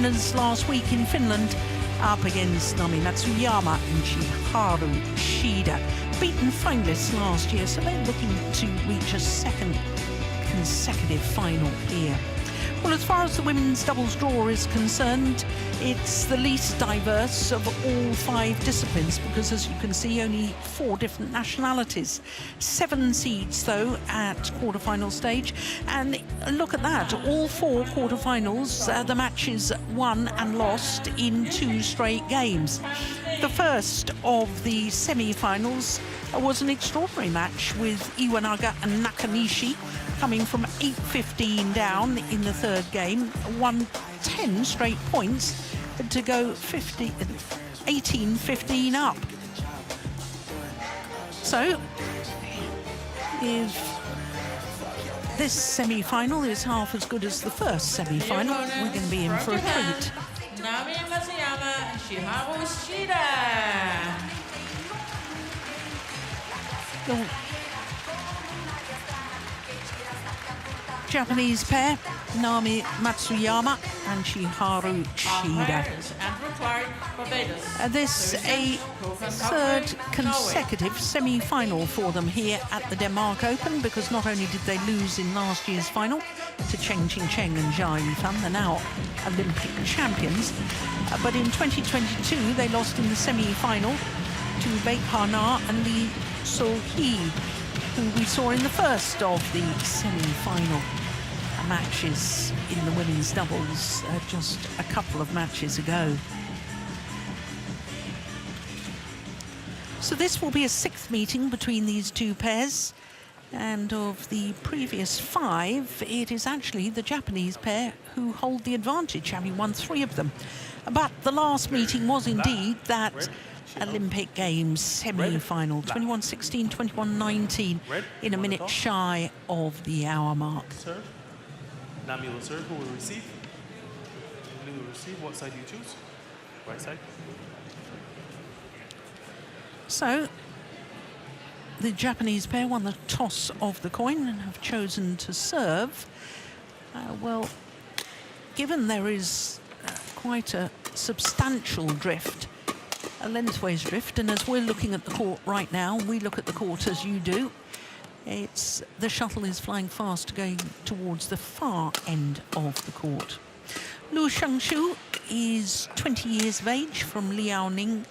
winners last week in Finland, up against Matsuyama and Chiharu Shida. Beaten finalists last year, so they're looking to reach a second consecutive final here. Well, as far as the women's doubles draw is concerned, it's the least diverse of all 5 disciplines because, as you can see, only 4 different nationalities. 7 seeds, though, at quarterfinal stage. And look at that, all 4 quarterfinals, the matches won and lost in 2 straight games. The first of the semi-finals was an extraordinary match with Iwanaga and Nakanishi, coming from 8-15 down in the 3rd game, won 10 straight points to go 18-15 up. So, if this semi-final is half as good as the first semi-final, we're going to be in for a treat. Matsuyama and Chiharu Shida. Japanese pair, Naomi Matsuyama and Chiharu Shida. This a 3rd consecutive semi-final for them here at the Denmark Open, because not only did they lose in last year's final to Cheng Ching-Cheng and Jia Yifan, they're now Olympic champions, but in 2022 they lost in the semi-final to Baek Ha-na and Lee So-hee, who we saw in the first of the semi-final matches in the women's doubles just a couple of matches ago. So this will be a 6th meeting between these 2 pairs, and of the previous 5, it is actually the Japanese pair who hold the advantage, having won 3 of them. But the last meeting was indeed that Olympic Games semi-final, 21-16, 21-19, in a minute shy of the hour mark. Nami will serve. Who will receive? Who will receive? What side do you choose? Right side. So, the Japanese pair won the toss of the coin and have chosen to serve. Well, given there is quite a substantial drift, a lengthways drift, and as we're looking at the court right now, we look at the court as you do, it's the shuttle is flying fast, going towards the far end of the court. Lu Shangshu is 20 years of age, from Liaoning,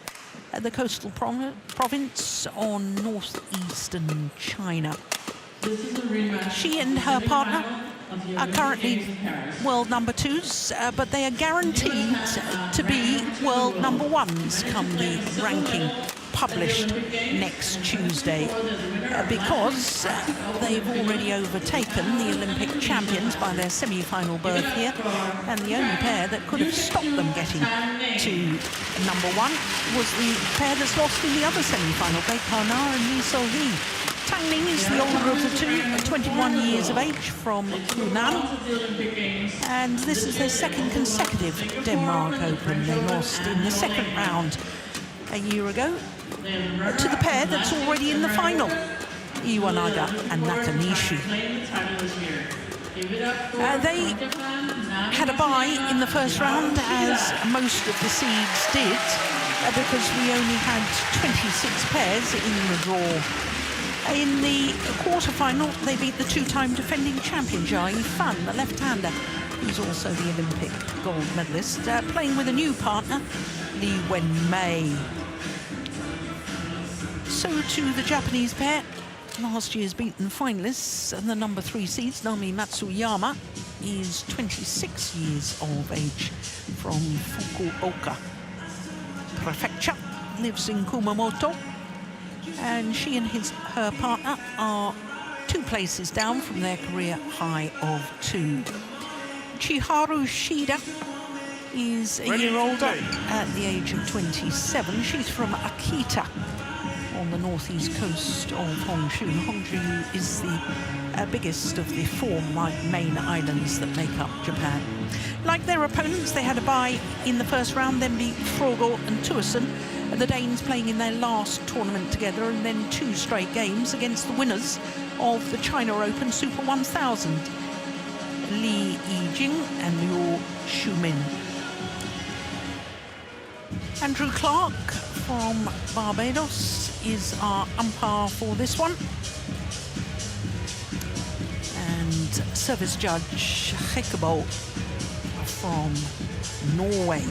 the coastal province on northeastern China. She and her partner are currently world number 2s, but they are guaranteed to be world number 1s come the ranking published next Tuesday, because they've already overtaken the Olympic champions by their semi-final berth here, and the only pair that could have stopped them getting to number 1 was the pair that's lost in the other semi-final, Baek Ha-na and Lee So-hee. Tang Ning is the older of the 2, 21 years of age, from Hunan, and this is their 2nd consecutive Denmark Open. They lost in the 2nd round a year ago to the pair that's already in the final, Iwanaga and Nakanishi. They had a bye in the first round, as most of the seeds did, because we only had 26 pairs in the draw. In the quarter-final, they beat the 2-time defending champion, Jia Yifan, the left-hander, who's also the Olympic gold medalist, playing with a new partner, Li Wenmei. So to the Japanese pair, last year's beaten finalists, and the number 3 seeds, Naomi Matsuyama, is 26 years of age, from Fukuoka Prefecture, lives in Kumamoto, and she and her partner are 2 places down from their career high of 2. Chiharu Shida is a year older, at the age of 27. She's from Akita, on the northeast coast of Honshu. Honshu is the biggest of the 4 main islands that make up Japan. Like their opponents, they had a bye in the first round, then beat Frogo and Tuason, the Danes playing in their last tournament together, and then 2 straight games against the winners of the China Open Super 1000, Li Yijing and Liu Shumin. Andrew Clark from Barbados is our umpire for this one. And service judge Hekebo from Norway.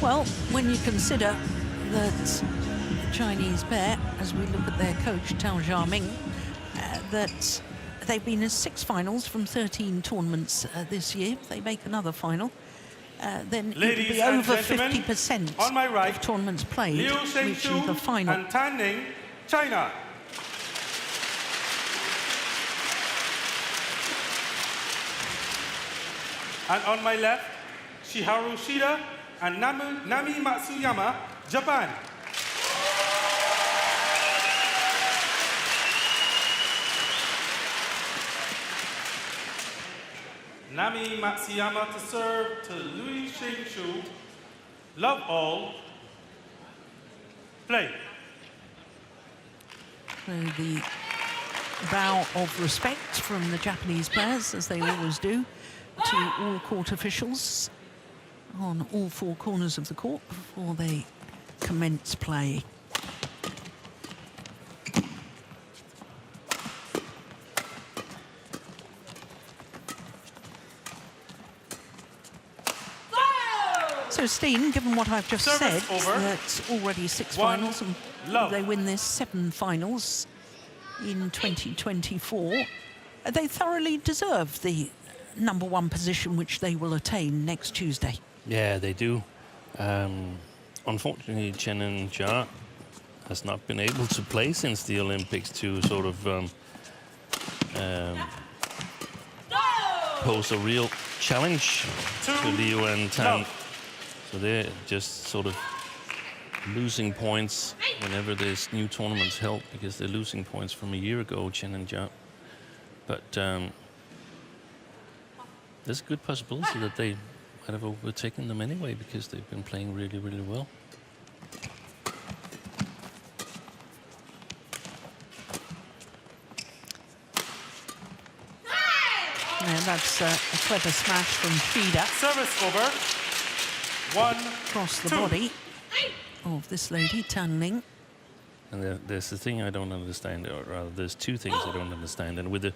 Well, when you consider that the Chinese pair, as we look at their coach, Tao Jiaming, that they've been in 6 finals from 13 tournaments this year. If they make another final, then it will be over 50% on my right, of tournaments played reaching the final. And Tan Ning, China. And on my left, Shiharu Shida and Nami Matsuyama, Japan. Nami Matsuyama to serve to Lui Sheng-Chu. Love all. Play. So the bow of respect from the Japanese pairs, as they always do, to all court officials on all 4 corners of the court before they commence play. So, Steen, given what I've just said, that's already 6 finals, and they win this 7 finals in 2024. They thoroughly deserve the #1 position, which they will attain next Tuesday. Yeah, they do. Unfortunately, Chen and Jia has not been able to play since the Olympics to sort of pose a real challenge to Liu and Tan. So they're just sort of losing points whenever there's new tournaments held, because they're losing points from a year ago, Chen and Jia. But there's a good possibility that they might have overtaken them anyway, because they've been playing really, really well. Yeah, that's a clever smash from Shida. Service over. 1, across the 2. body of this lady, Tan Ning. And there's the thing I don't understand, or rather, there's 2 things I don't understand. And with the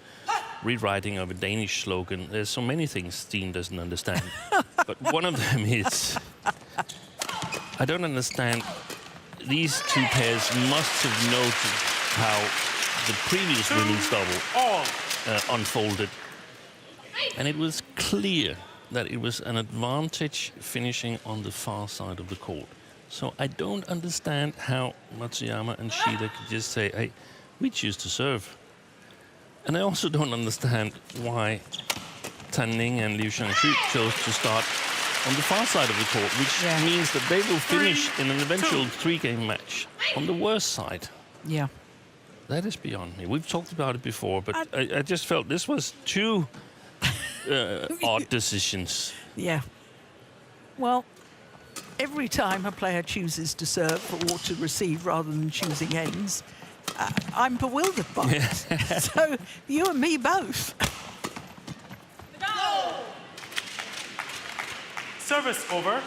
rewriting of a Danish slogan, there's so many things Steen doesn't understand. But one of them is, I don't understand, these 2 pairs must have noted how the previous women's double unfolded. And it was clear that it was an advantage finishing on the far side of the court. So I don't understand how Matsuyama and Shida could just say, hey, we choose to serve. And I also don't understand why Tan Ning and Liu Shang-Chu chose to start on the far side of the court, which means that they will finish in an eventual 3-game match on the worst side. Yeah. That is beyond me. We've talked about it before, but I just felt this was too odd decisions. Yeah. Well, every time a player chooses to serve or to receive rather than choosing ends, I'm bewildered by it. So you and me both. Go! Service over.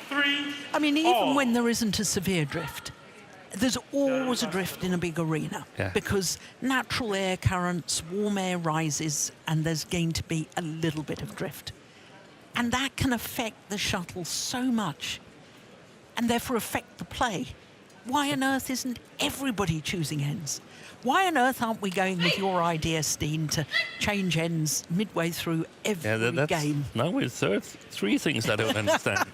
3. I mean, even when there isn't a severe drift, there's always a drift in a big arena, because natural air currents, warm air rises, and there's going to be a little bit of drift. And that can affect the shuttle so much, and therefore affect the play. Why on earth isn't everybody choosing ends? Why on earth aren't we going with your idea, Steen, to change ends midway through every game? Now we're 3 things I don't understand.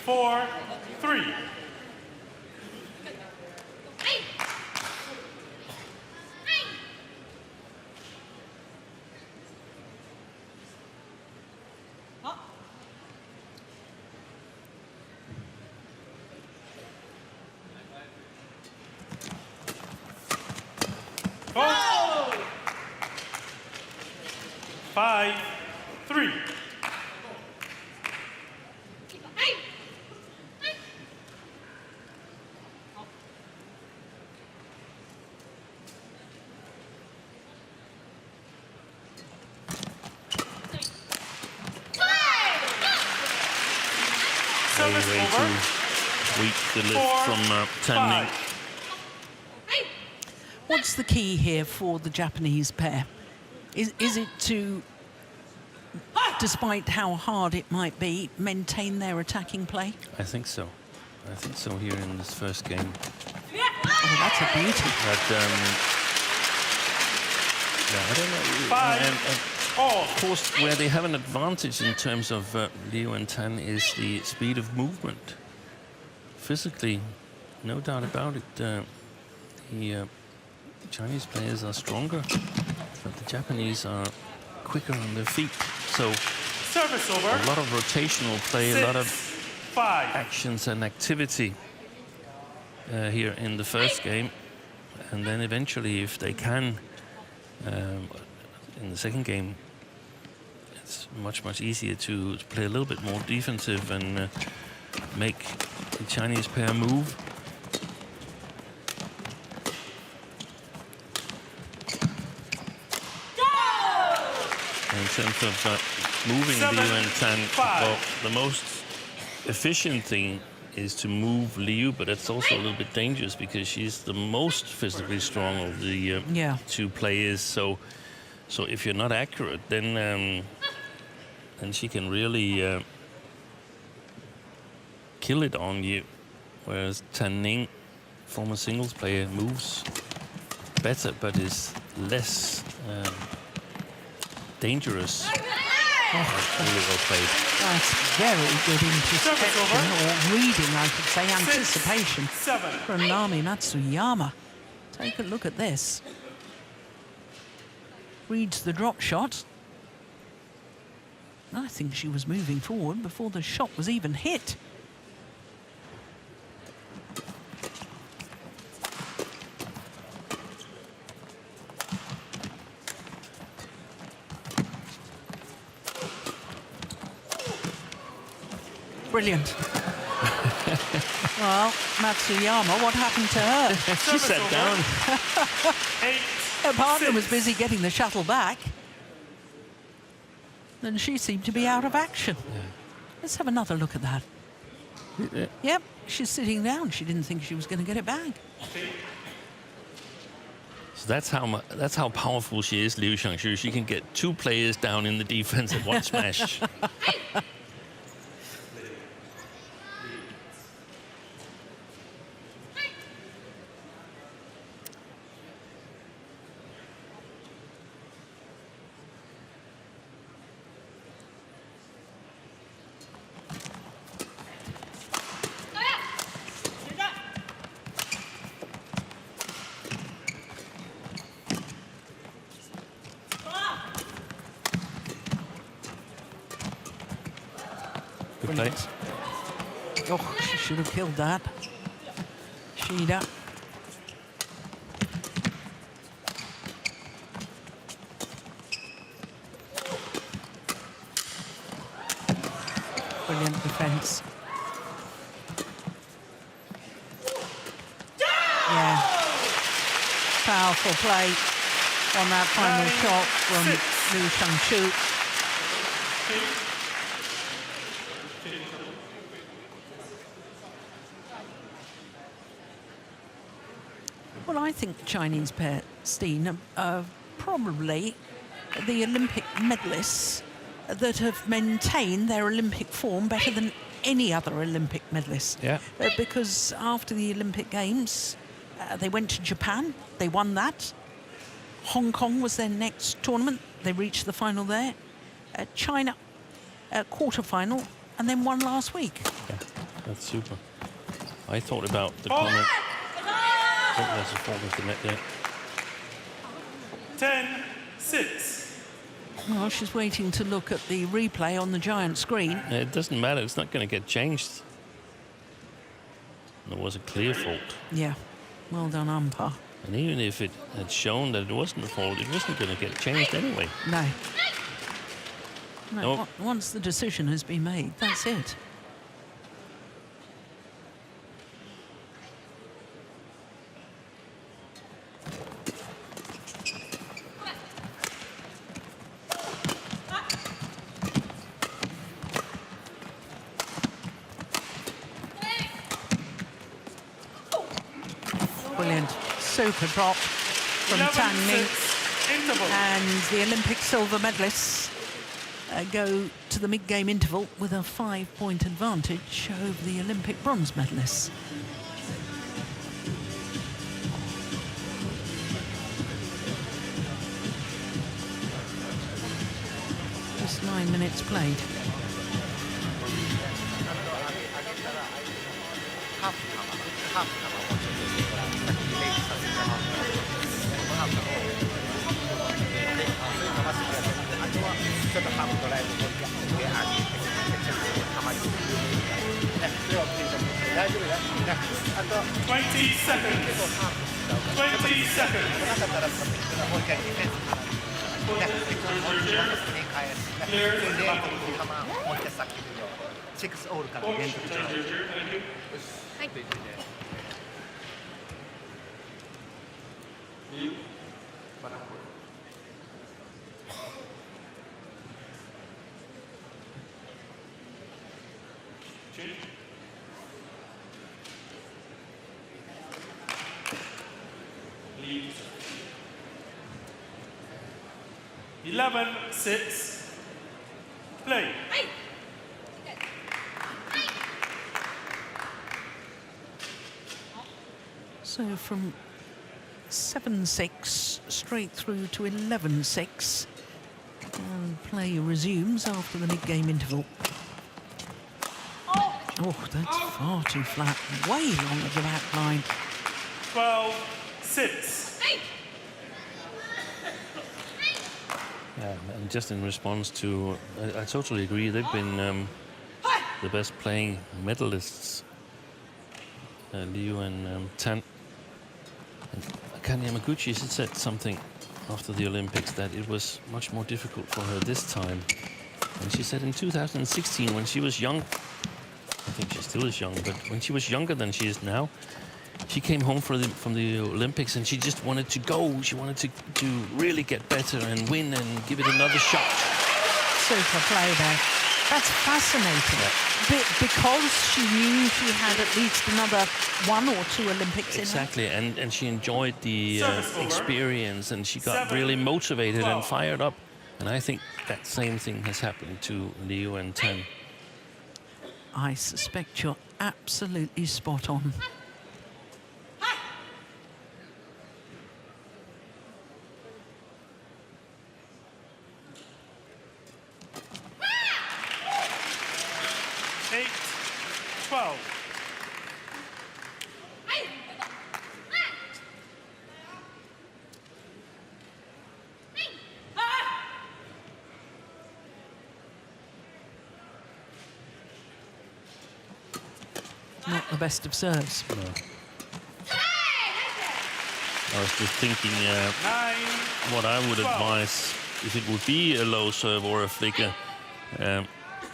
4-3. Oh! 5-3. Way too weak the lift from Tan Ning. What's the key here for the Japanese pair? Is it to, despite how hard it might be, maintain their attacking play? I think so. I think so here in this first game. Oh, that's a beauty. But yeah, I don't know. 5 all. Of course, where they have an advantage in terms of Liu and Tan is the speed of movement. Physically, no doubt about it. The Chinese players are stronger, but the Japanese are quicker on their feet. So Service over. a lot of rotational play, a lot of 5. actions and activity here in the first game. And then eventually, if they can, in the second game, it's much easier to play a little bit more defensive and make the Chinese pair move. In terms of moving Liu and Tan, well, the most efficient thing is to move Liu, but it's also a little bit dangerous because she's the most physically strong of the two players. So if you're not accurate, then she can really kill it on you. Whereas Tan Ning, former singles player, moves better but is less dangerous. Oh, really well played. That's very good introspection, or reading, I should say, anticipation 7. from Naomi Matsuyama. Take a look at this. Reads the drop shot. I think she was moving forward before the shot was even hit. Brilliant. Well, Matsuyama, what happened to her? She sat down. 8. Her partner was busy getting the shuttle back. And she seemed to be out of action. Let's have another look at that. Yep, she's sitting down. She didn't think she was going to get it back. So that's how powerful she is, Liu Xiangshu. She can get two players down in the defense at one smash. Good play. Oh, she should have killed that. Shida. Brilliant defense. Yeah. Powerful play on that final shot from Liu Xiangshu. Well, I think the Chinese pair, Steen, are probably the Olympic medalists that have maintained their Olympic form better than any other Olympic medalist. Yeah. Because after the Olympic Games, they went to Japan, they won that. Hong Kong was their next tournament, they reached the final there. China, quarter-final, and then won last week. Yeah. That's super. I thought about the comment. I think there's a fault of the net there. 10-6. Well, she's waiting to look at the replay on the giant screen. It doesn't matter. It's not going to get changed. There was a clear fault. Yeah, well done, umpire. And even if it had shown that it wasn't a fault, it wasn't going to get changed anyway. No. No, Nope. once the decision has been made, that's it. Brilliant. Super drop from Tang Ning. 11-6. Interval. And the Olympic silver medalists go to the mid-game interval with a 5-point advantage over the Olympic bronze medalists. Just 9 minutes played. Twenty seconds. 20 seconds. Clear the battle. Lead. 11-6. Play. So from 7-6 straight through to 11-6. And play resumes after the mid-game interval. Oh, that's far too flat. Way long at the back line. 12-6. Yeah, and just in response to, I totally agree. They've been the best playing medalists, Liu and Tan. And Akane Yamaguchi said something after the Olympics that it was much more difficult for her this time. And she said in 2016, when she was young, I think she still is young, but when she was younger than she is now, she came home from the Olympics and she just wanted to go. She wanted to really get better and win and give it another shot. Super play there. That's fascinating. Yeah. Because she knew she had at least another 1 or 2 Olympics Exactly, in her. and she enjoyed the experience, and she got really 7, motivated 12. and fired up. And I think that same thing has happened to Liu and Tan. I suspect you're absolutely spot on. Not the best of serves. No. I was just thinking 9, what I would 12. advise if it would be a low serve or a flicker. I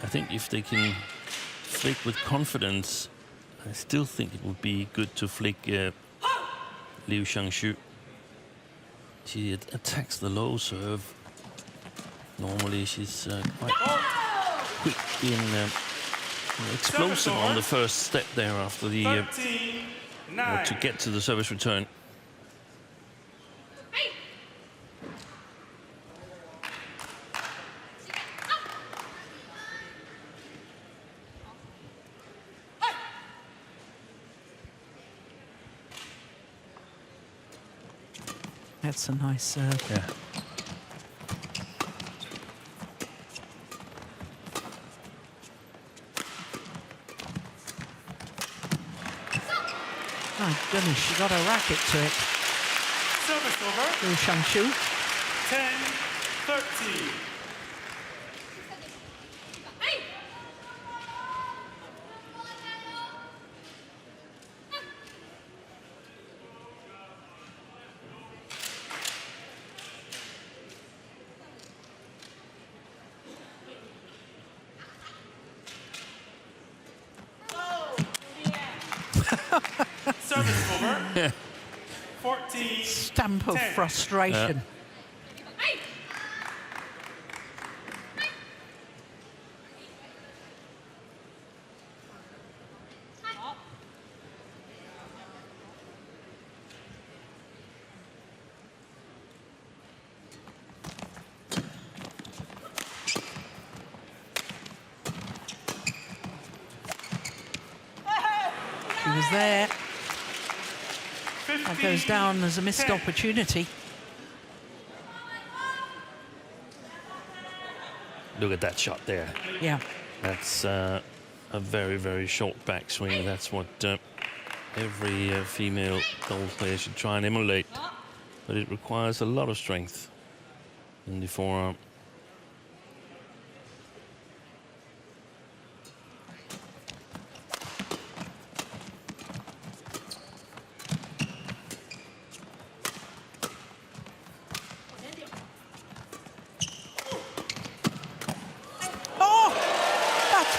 think if they can flick with confidence, I still think it would be good to flick Liu Xiangshu. She attacks the low serve. Normally she's quite quick in explosive on the first step there after the 13-9. to get to the service return. That's a nice serve. Yeah. My goodness, she got a racket to it. Service over. Liu Shangshu. 10-13. Service over. 14. Stamp of 10. frustration. She was there. That goes down as a missed opportunity. Look at that shot there. Yeah. That's a very, very short backswing. That's what every female doubles player should try and emulate. But it requires a lot of strength in the forearm.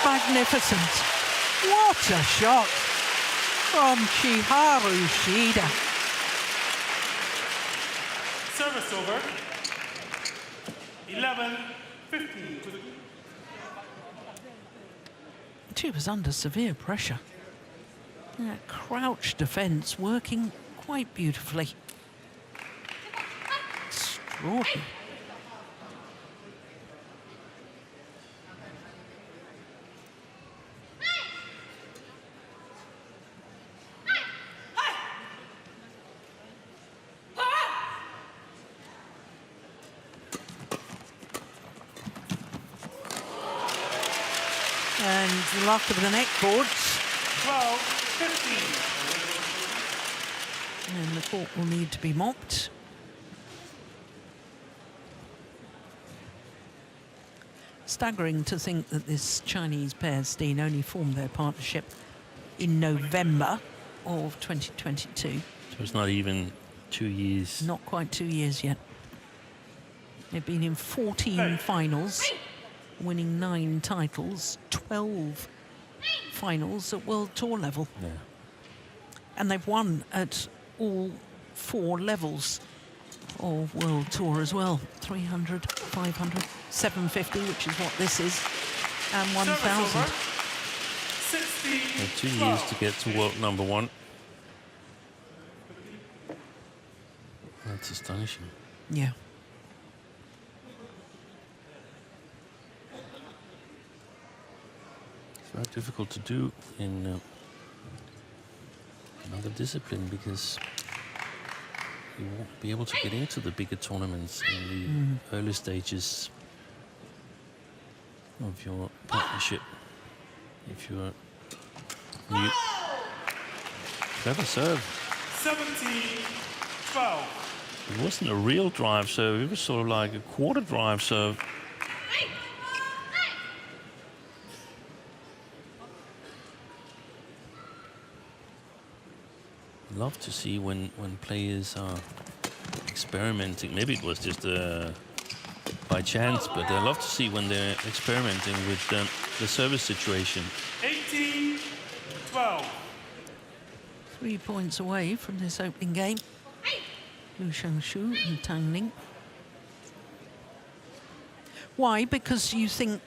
Magnificent. What a shot from Chiharu Shida. Service over. 11-15. She was under severe pressure. That crouch defence working quite beautifully. Extraordinary. And the luck of the neck boards. 12-15. And the court will need to be mopped. Staggering to think that this Chinese pair, Steen, only formed their partnership in November of 2022. So it's not even 2 years. Not quite 2 years yet. They've been in 14 finals, winning 9 titles, 12 finals at World Tour level. Yeah. And they've won at all 4 levels of World Tour as well. 300, 500, 750, which is what this is, and 1,000. 60. 2 years to get to world number 1. That's astonishing. Yeah. It's very difficult to do in another discipline because you won't be able to get into the bigger tournaments in the early stages of your partnership if you're new. Clever serve. 17-12. It wasn't a real drive serve, it was sort of like a quarter drive serve. Love to see when players are experimenting. Maybe it was just by chance, but I love to see when they're experimenting with the service situation. 18-12. 3 points away from this opening game. Liu Shangshu and Tang Ning. Why? Because you think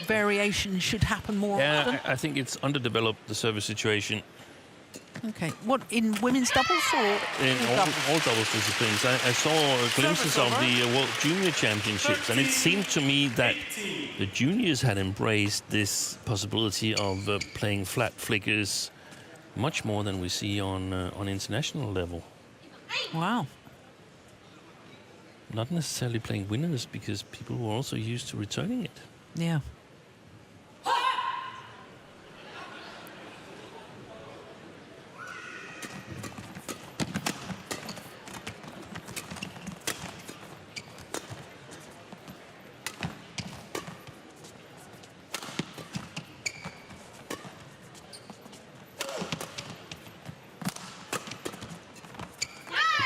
variation should happen more often? Yeah, I think it's underdeveloped, the service situation. Okay. What, in women's doubles or In doubles? all doubles disciplines. I saw glimpses of the World Junior Championships, and it seemed to me that the juniors had embraced this possibility of playing flat flickers much more than we see on international level. Wow. Not necessarily playing winners, because people were also used to returning it. Yeah.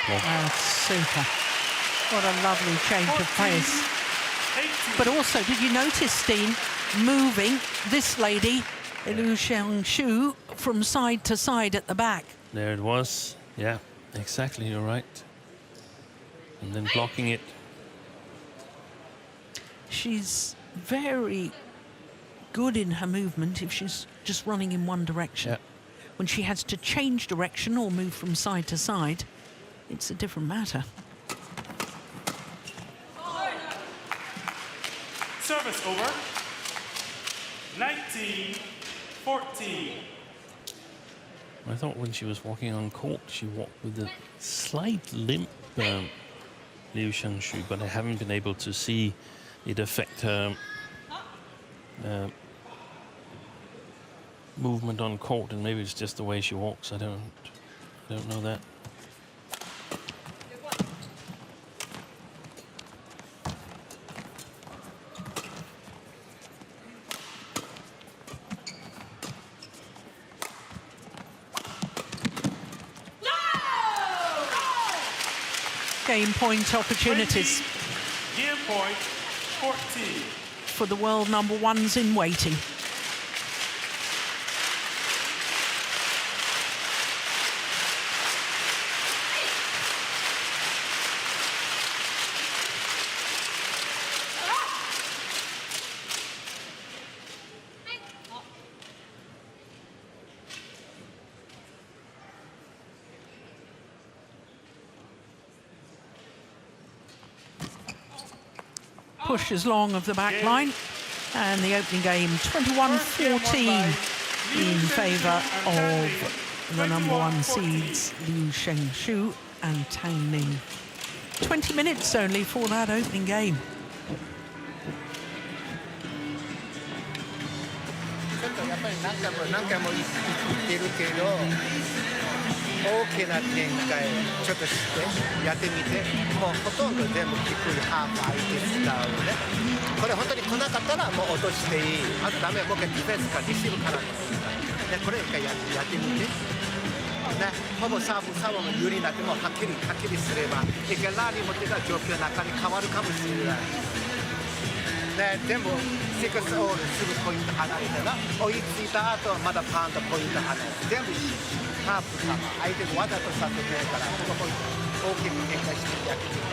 block. That's super. What a lovely change of pace. 18. But also, did you notice, Steen, moving this lady, Liu Xiangshu, from side to side at the back? There it was. Yeah, exactly, you're right. And then blocking it. She's very good in her movement if she's just running in one direction. Yeah. When she has to change direction or move from side to side, it's a different matter. Service over. 19-14. I thought when she was walking on court, she walked with a slight limp, Liu Xiangshu, but I haven't been able to see it affect her movement on court, and maybe it's just the way she walks. I don't know that. Game point opportunities 20, game point 14. for the world number ones in waiting. Pushes long of the back line, and the opening game 21-14 in favour of the number one seeds Liu Xiangshu and Tang Ning. 20 minutes only for that opening game. 大きな展開ちょっとしてやってみてもうほとんど全部低いハーフ相手使うねこれ本当に来なかったらもう落としていいあとダメもう一回ディフェンスかレシーブからでこれ一回やってみてねほぼサーブも有利になってもはっきりすれば一回ラリー持ってた状況の中に変わるかもしれないね全部6オールすぐポイント離れたら追いついた後まだパーンとポイント離れ全部ハープ様相手にわざとさせてるからこのポイント大きく展開してやってみて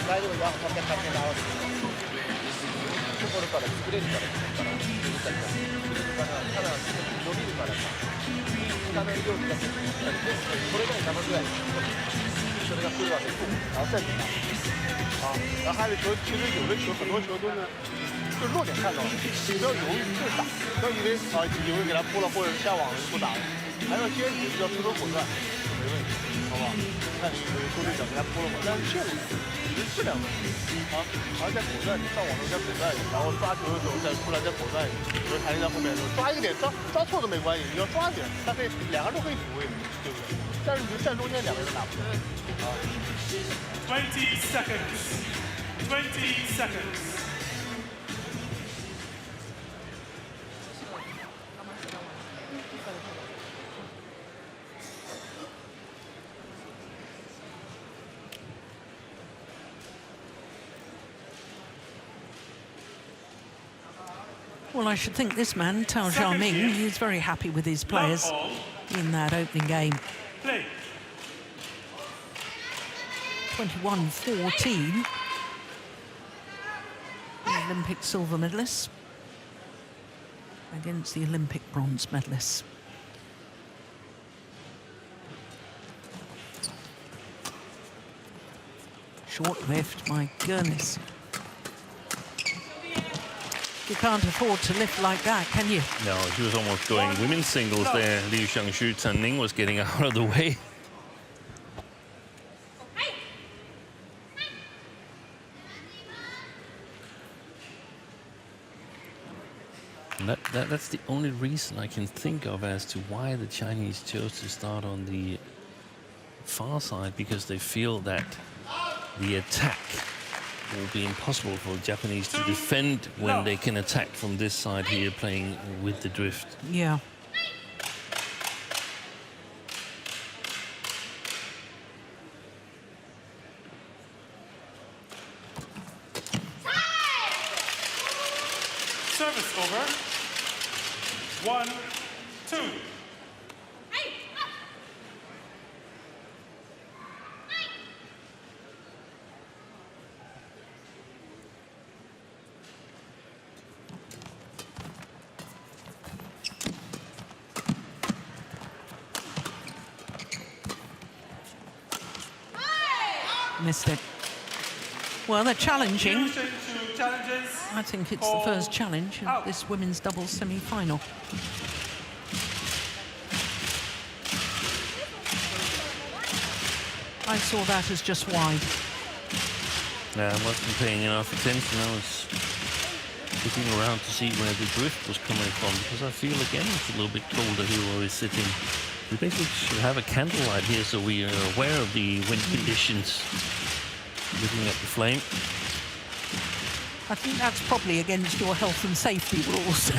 大丈夫よこんな感じで合わせてところから作れるからただ伸びるからさつかめるようにだけこれが生ぐらいそれが来るわけ然后还有球，其实有的球很多球都是就弱点看到了，不要犹豫就打，不要以为有人给他扑了或者下网了就不打了，还要坚持，要出手果断，没问题，好不好？看你以为说对角给他扑了嘛，但是效率只是质量问题啊，而在果断，你上网的在果断，然后抓球的时候再出来再果断，有人还是在后面的时候抓一个点，抓错都没关系，你要抓点，他可以两个人都可以补位，对不对？但是你就站中间，两个人打不出来啊。20 seconds. 20 seconds. Well, I should think this man, Tao Xiaoming, he's very happy with his players in that opening game. Play. 21-14. The Olympic silver medalists against the Olympic bronze medalists. Short lift, my goodness. You can't afford to lift like that, can you? No, she was almost going women's singles there. Liu Xiangshu, Tang Ning was getting out of the way. And that's the only reason I can think of as to why the Chinese chose to start on the far side, because they feel that the attack will be impossible for the Japanese to defend when they can attack from this side here, playing with the drift. Yeah. Service over. 1, 2. Missed it. Well, they're challenging. Two challenges. I think it's the first challenge of this women's doubles semi-final. I saw that as just wide. Yeah, I wasn't paying enough attention. I was looking around to see where the drift was coming from, because I feel again it's a little bit colder here where we're sitting. We basically should have a candlelight here so we are aware of the wind conditions. Looking at the flame. I think that's probably against your health and safety rules.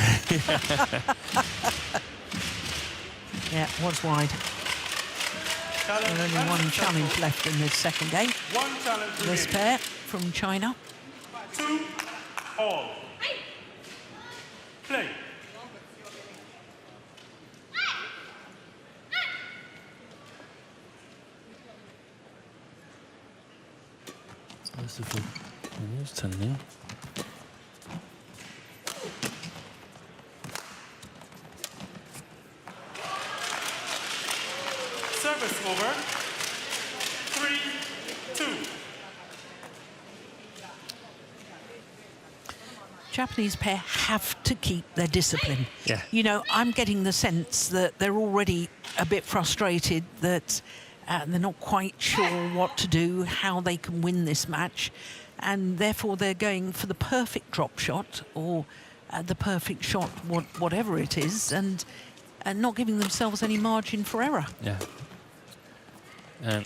Yeah, it was wide. Challenge Only one challenge left in this second game. One challenge This remaining. pair from China. 2 all. Play. Merciful. Here's Tan-Ning. Service over. 3, 2. Japanese pair have to keep their discipline. Yeah. You know, I'm getting the sense that they're already a bit frustrated, that they're not quite sure what to do, how they can win this match, and therefore they're going for the perfect drop shot or the perfect shot, whatever it is, and not giving themselves any margin for error. Yeah. And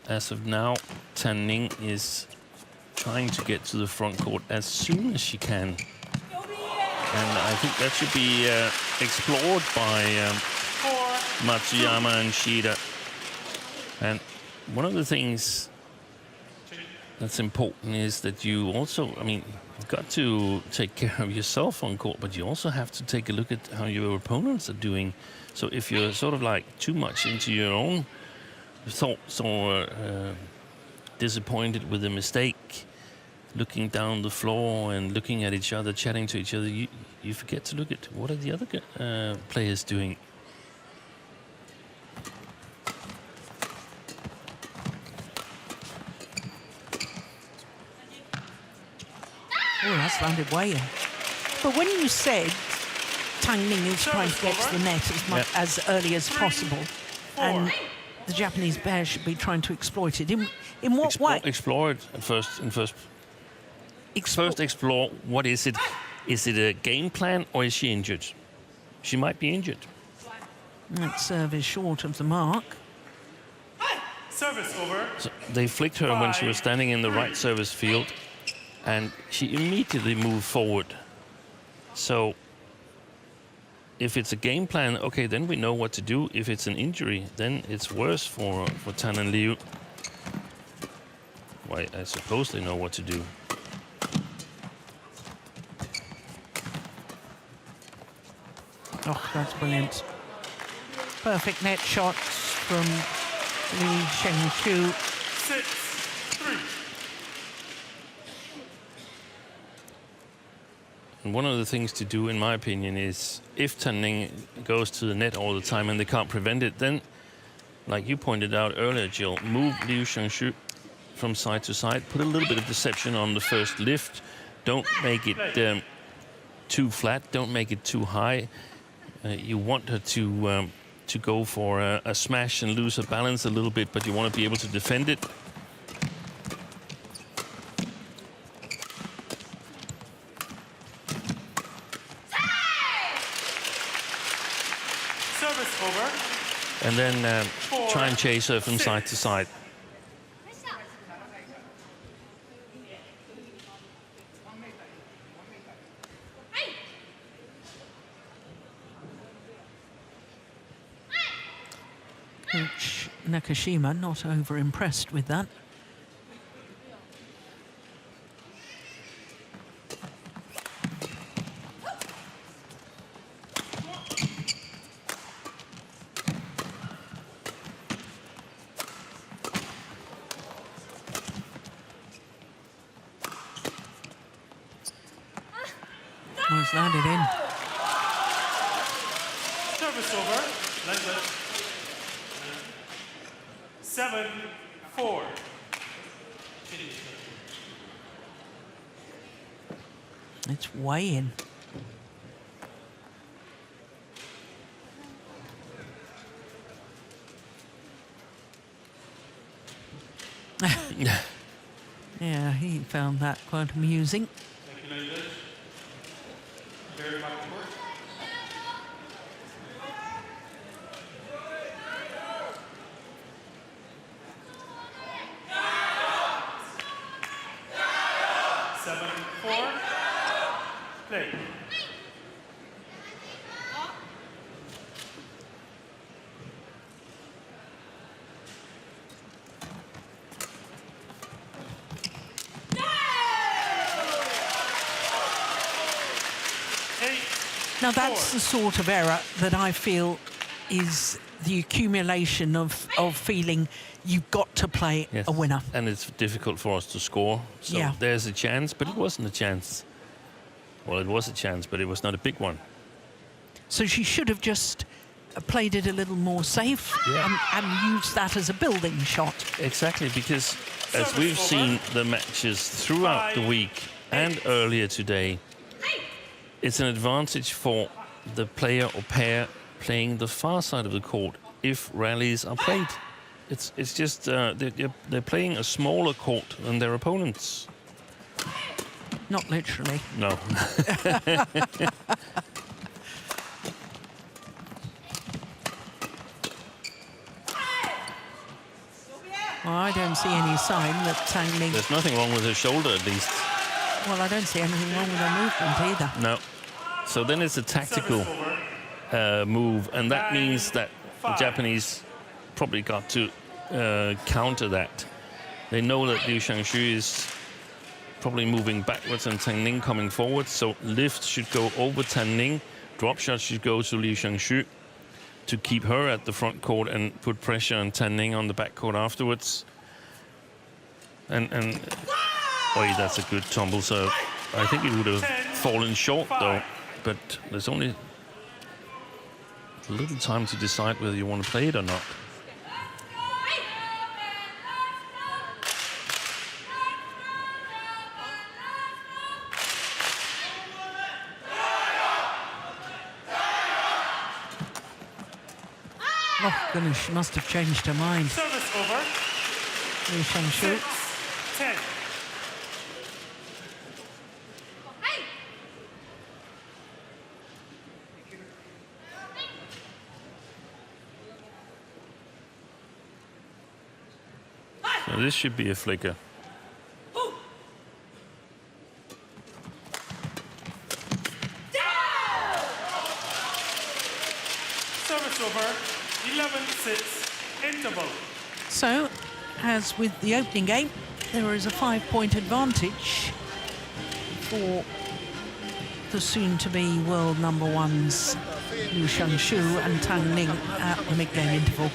as of now, Tan-Ning is trying to get to the front court as soon as she can. And I think that should be explored by Matsuyama and Shida. And one of the things that's important is that you also, I mean, you've got to take care of yourself on court, but you also have to take a look at how your opponents are doing. So if you're sort of like too much into your own thoughts or disappointed with a mistake, looking down the floor and looking at each other, chatting to each other, you forget to look at what are the other players doing. Oh, that's landed way in. But when you said Tan-Ning is trying to get to the net as early as possible, and the Japanese pair should be trying to exploit it, in what way? Explore it at first. First explore what is it. Is it a game plan or is she injured? She might be injured. That serve is short of the mark. Service over. So they flicked her when she was standing in the right service field, and she immediately moved forward. So if it's a game plan, okay, then we know what to do. If it's an injury, then it's worse for Tan and Liu. Why, I suppose they know what to do. Oh, that's brilliant. Perfect net shots from Li Shengqiu. 6-3. And one of the things to do, in my opinion, is if Tan-Ning goes to the net all the time and they can't prevent it, then, like you pointed out earlier, Jill, move Liu Shengqiu from side to side. Put a little bit of deception on the first lift. Don't make it too flat. Don't make it too high. You want her to go for a smash and lose her balance a little bit, but you want to be able to defend it. Service over. And then try and chase her from side to side. Coach Nakashima not over impressed with that. Oh, it's landed in. Service over. Like that. 7-4. It's way in. Yeah, he found that quite amusing. Thank you, ladies. Very back to work. Play. Now that's the sort of error that I feel is the accumulation of feeling you've got to play Yes. a winner. And it's difficult for us to score. So Yeah. there's a chance, but it wasn't a chance. Well, it was a chance, but it was not a big one. So she should have just played it a little more safe and used that as a building shot. Exactly, because as we've seen the matches throughout the week and earlier today, it's an advantage for the player or pair playing the far side of the court if rallies are played. It's just they're playing a smaller court than their opponents. Not literally. No. Well, I don't see any sign that Tang Ling... There's nothing wrong with her shoulder, at least. Well, I don't see anything wrong with her movement either. No. So then it's a tactical move, and that means that the Japanese probably got to counter that. They know that Liu Xiangshu is probably moving backwards and Tang Ning coming forward, so lift should go over Tang Ning, drop shot should go to Liu Xiangshu to keep her at the front court and put pressure on Tang Ning on the back court afterwards. And oh, that's a good tumble, so I think it would have fallen short though, but there's only a little time to decide whether you want to play it or not. Oh, goodness, she must have changed her mind. Service over. Liu Xiangshu. 10. So this should be a flicker. Service over. 11-6. Interval. So, as with the opening game, there is a 5-point advantage for the soon-to-be world number ones Liu Xiangshu and Tang Ning at the mid-game interval.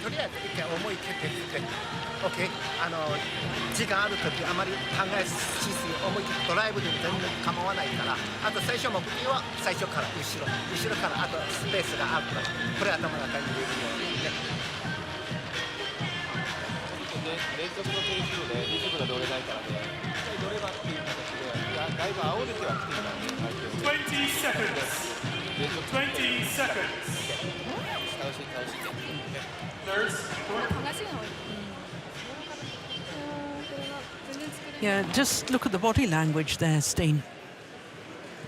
時間あるときあまり考えしすぎ思い切ってドライブでも全然構わないからあと最初目的は最初から後ろからあとスペースがあるからこれ頭の中に入れるようにね連続のトリプルでリズムが乗れないからね乗ればっていう形でだいぶ煽れてはきてるからね20 seconds. 20 seconds. 倒して There's Yeah, just look at the body language there, Steen.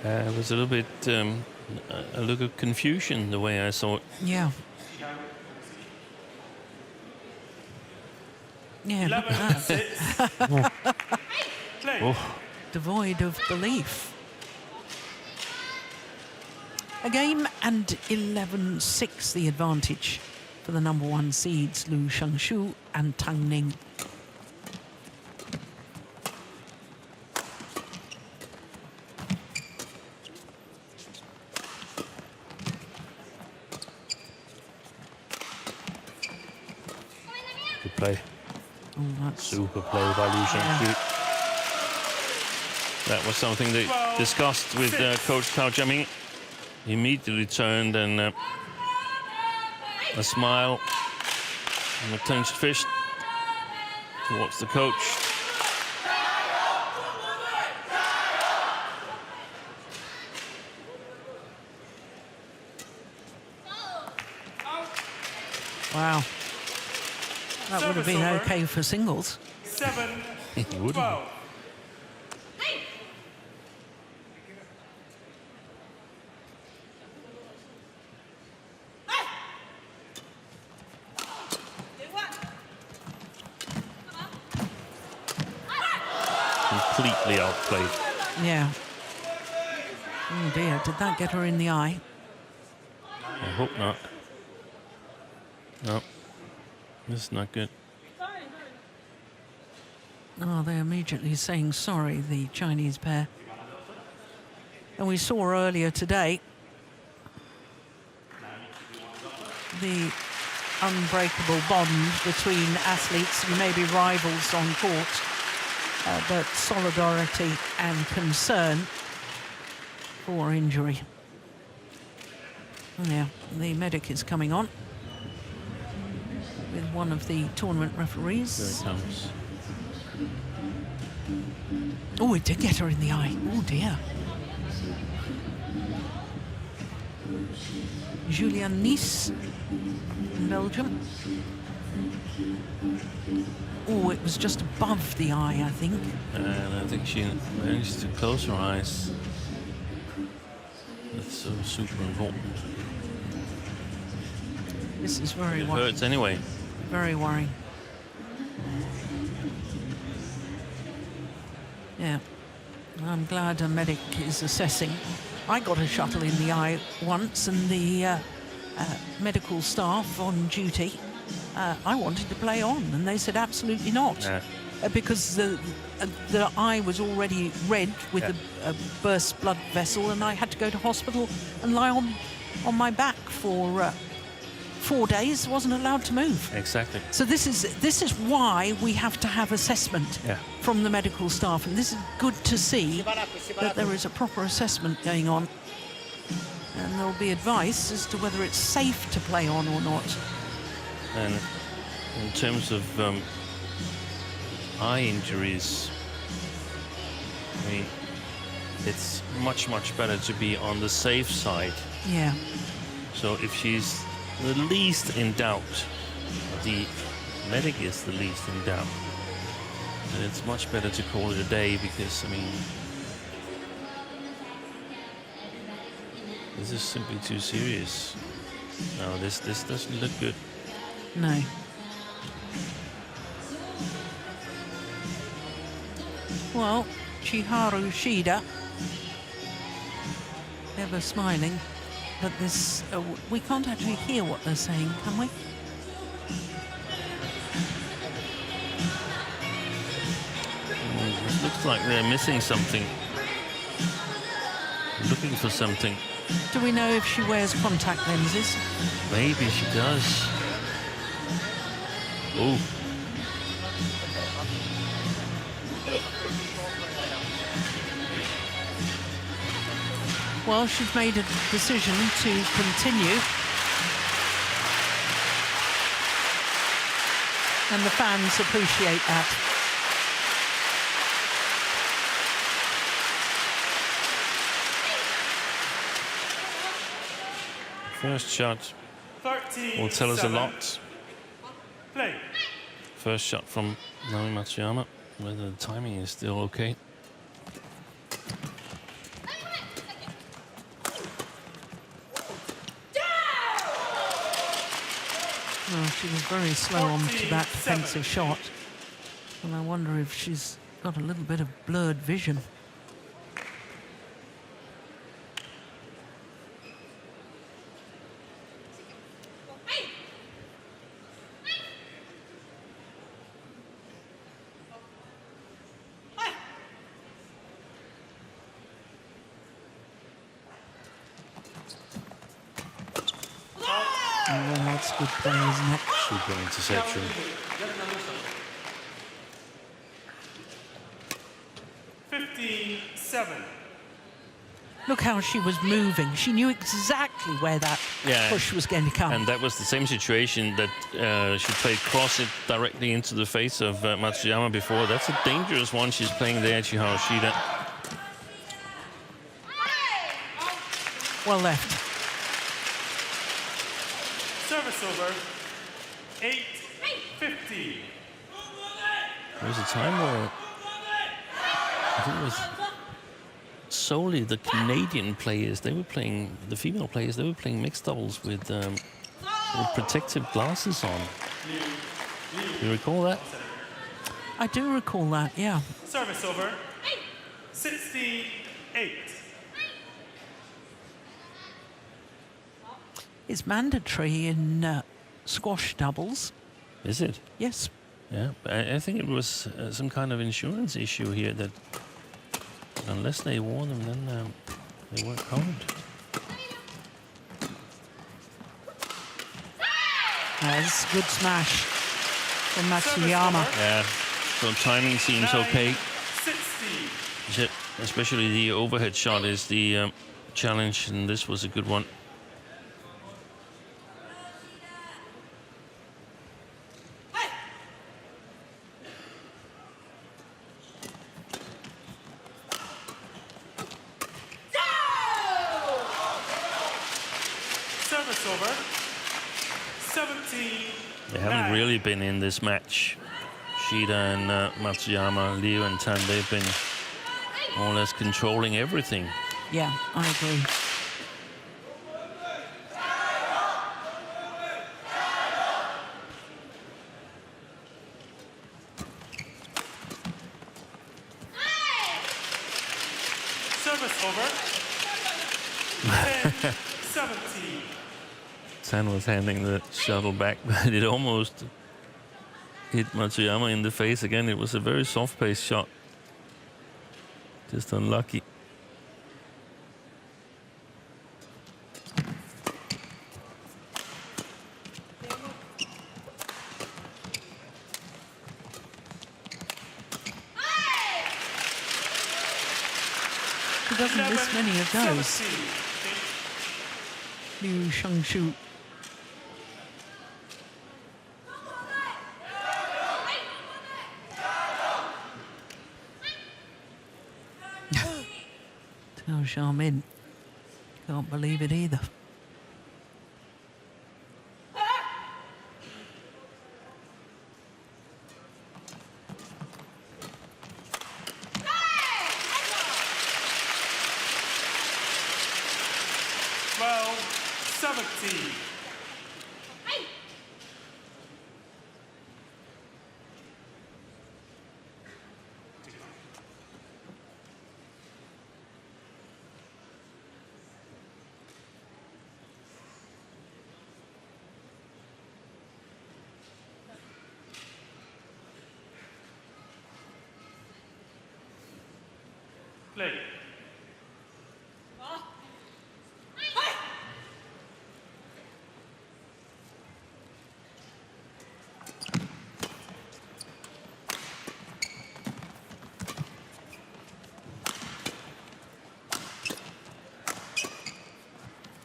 It was a little bit a look of confusion the way I saw it. Yeah. Yeah, look at that. 11-6. Play. Oh. Devoid of belief. A game and 11-6 the advantage for the number one seeds Liu Xiangshu and Tang Ning. Good play. Oh, that's Super play by Liu Xiangshu. That was something they discussed with Coach Tao Jiaming. He immediately turned and a smile and a clenched fist towards the coach. Wow. That would have been okay for singles. 7-12. Completely outplayed. Yeah. Oh dear, did that get her in the eye? I hope not. No, this is not good. Oh, they're immediately saying sorry, the Chinese pair. And we saw earlier today the unbreakable bond between athletes. You may be rivals on court, but solidarity and concern for injury. Yeah, the medic is coming on with one of the tournament referees. There it comes. Oh, it did get her in the eye. Oh dear. Julian Nice in Belgium. Oh, it was just above the eye, I think. And I think she managed to close her eyes. That's so super important. This is very It worrying. hurts anyway. Very worrying. Yeah, I'm glad a medic is assessing. I got a shuttle in the eye once, and the medical staff on duty, I wanted to play on, and they said absolutely not. Yeah. Because the eye was already red with a burst blood vessel, and I had to go to hospital and lie on my back for 4 days. Wasn't allowed to move. Exactly. So this is why we have to have assessment from the medical staff, and this is good to see that there is a proper assessment going on, and there will be advice as to whether it's safe to play on or not. And in terms of eye injuries, I mean, it's much better to be on the safe side. Yeah. So if she's the least in doubt, the medic is the least in doubt, and it's much better to call it a day, because I mean, this is simply too serious. No, this doesn't look good. No. Well, Chiharu Shida, ever smiling, but this we can't actually hear what they're saying, can we? It looks like they're missing something, looking for something. Do we know if she wears contact lenses? Maybe she does. Oh. Well, she's made a decision to continue. And the fans appreciate that. First shot will tell us a lot. Play. First shot from Naomi Matsuyama, whether the timing is still okay. Well, she was very slow on to that defensive shot. And I wonder if she's got a little bit of blurred vision. Oh, well, that's good play, isn't it? Super interception. Look how she was moving. She knew exactly where that push was going to come. And that was the same situation that she played cross it directly into the face of Matsuyama before. That's a dangerous one she's playing there, Shida. Well left. Service over. 8-50. There was a time where I think it was solely the Canadian players. They were playing, the female players, they were playing mixed doubles with protective glasses on. Do you recall that? I do recall that, yeah. Service over. 16-8. It's mandatory in squash doubles. Is it? Yes. Yeah, I think it was some kind of insurance issue here that unless they wore them, then they weren't covered. That's a good smash from Matsuyama. Yeah, so timing seems okay. 60. Especially the overhead shot is the challenge, and this was a good one. Service over. 17. They haven't really been in this match. Shida and Matsuyama, Liu and Tan, they've been more or less controlling everything. Yeah, I agree. Service over. 10-17. Tan was handing the shuttle back, but it almost hit Matsuyama in the face again. It was a very soft-paced shot. Just unlucky. She doesn't miss many of those. Liu Shangshu. Tao Xiaomin. Can't believe it either. Play.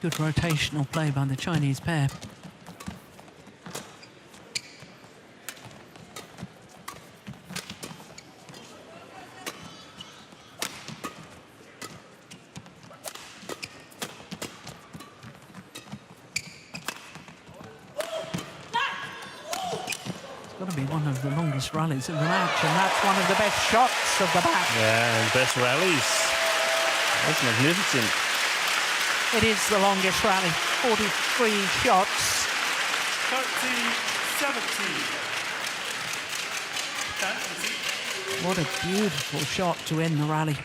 Good rotational play by the Chinese pair. One of the longest rallies of the match, and that's one of the best shots of the match. Yeah, and best rallies. That's magnificent. It is the longest rally, 43 shots. 13-17. What a beautiful shot to end the rally.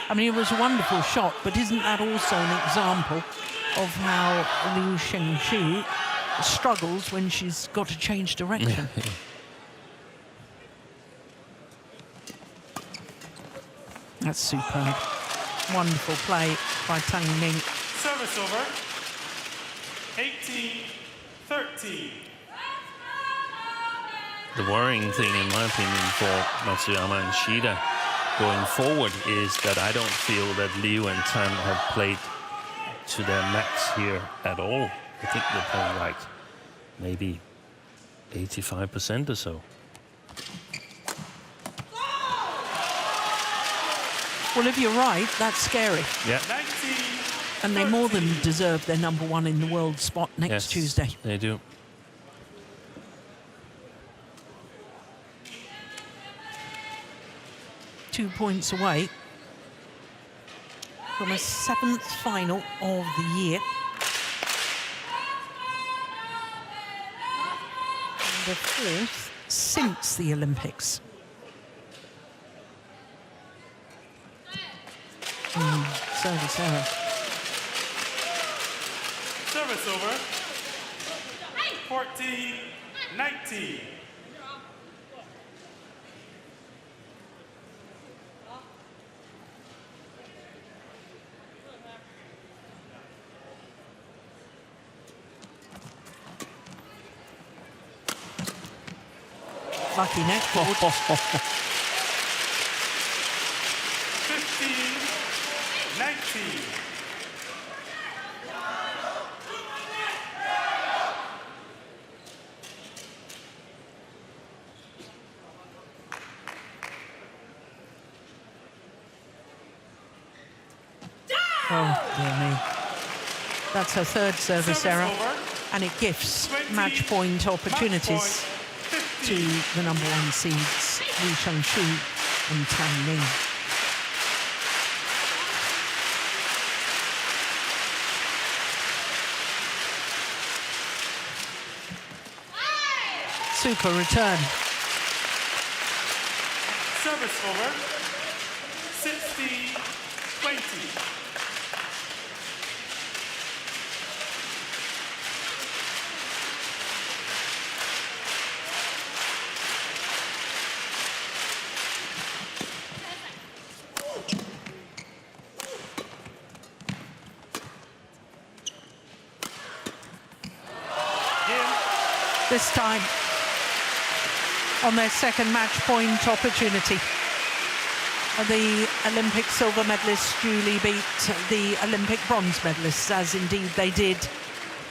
I mean, it was a wonderful shot, but isn't that also an example of how Liu Shangshu struggles when she's got to change direction? That's superb. Wonderful play by Tang Ming. Service over. 18-13. The worrying thing, in my opinion, for Matsuyama and Shida going forward is that I don't feel that Liu and Tan have played to their max here at all. I think they're playing like maybe 85% or so. Well, if you're right, that's scary. Yeah. 19. And they more than deserve their #1 in the world spot next Yes, Tuesday. they do. Two points away from a 7th final of the year. And the 4th since the Olympics. Service error. Service over. 14-19. Lucky net cord. 15-19. Oh, dear me. That's her 3rd service Service error. over. And it gifts 20, match point opportunities to 15. the #1 seeds, Li Shangshu and Tang Ning. Super return. Service over. 16-20. This time on their 2nd match point opportunity. The Olympic silver medalists duly beat the Olympic bronze medalists, as indeed they did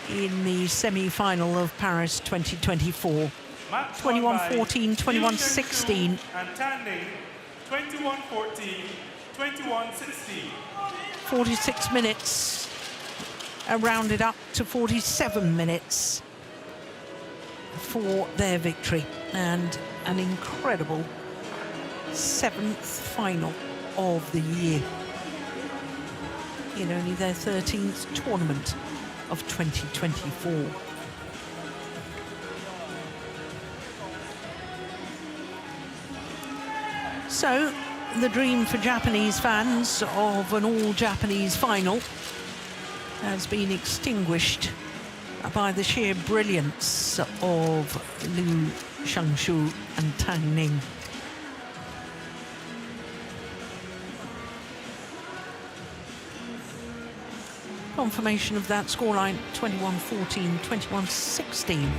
in the semi-final of Paris 2024. Match won by 21-14, 21-16. And Tan Ning, 21-14, 21-16. 46 minutes, rounded up to 47 minutes for their victory, and an incredible 7th final of the year in only their 13th tournament of 2024. So, the dream for Japanese fans of an all-Japanese final has been extinguished by the sheer brilliance of Liu Shangshu and Tang Ning. Confirmation of that scoreline, 21-14, 21-16.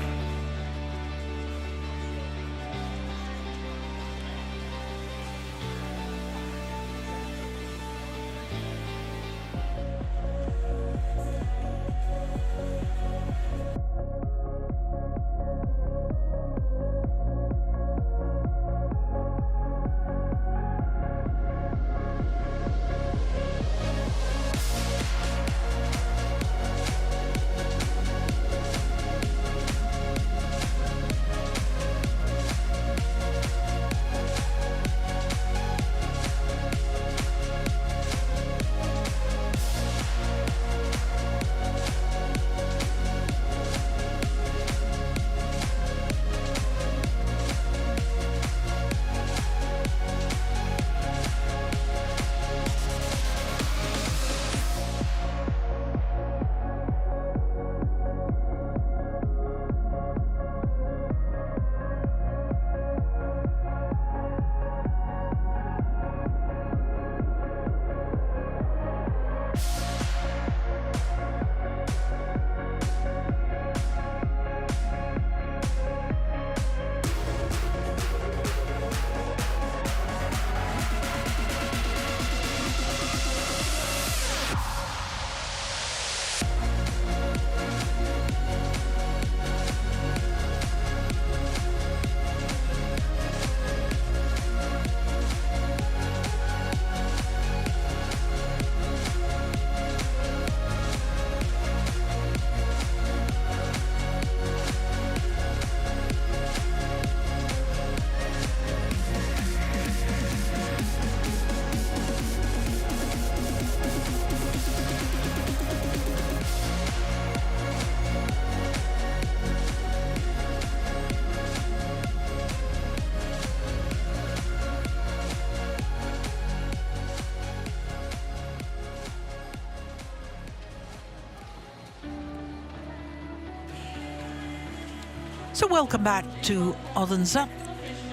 So welcome back to Odense,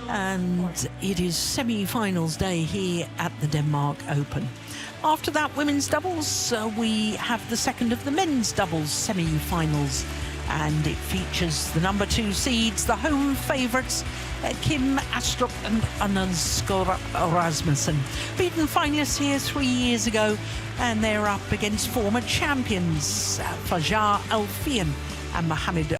and it is semi-finals day here at the Denmark Open. After that women's doubles, we have the second of the men's doubles semi-finals, and it features the number 2 seeds, the home favourites, Kim Astrup and Anders Rasmussen. Beaten finalists here 3 years ago, and they're up against former champions Fajar Alfian and Mohamed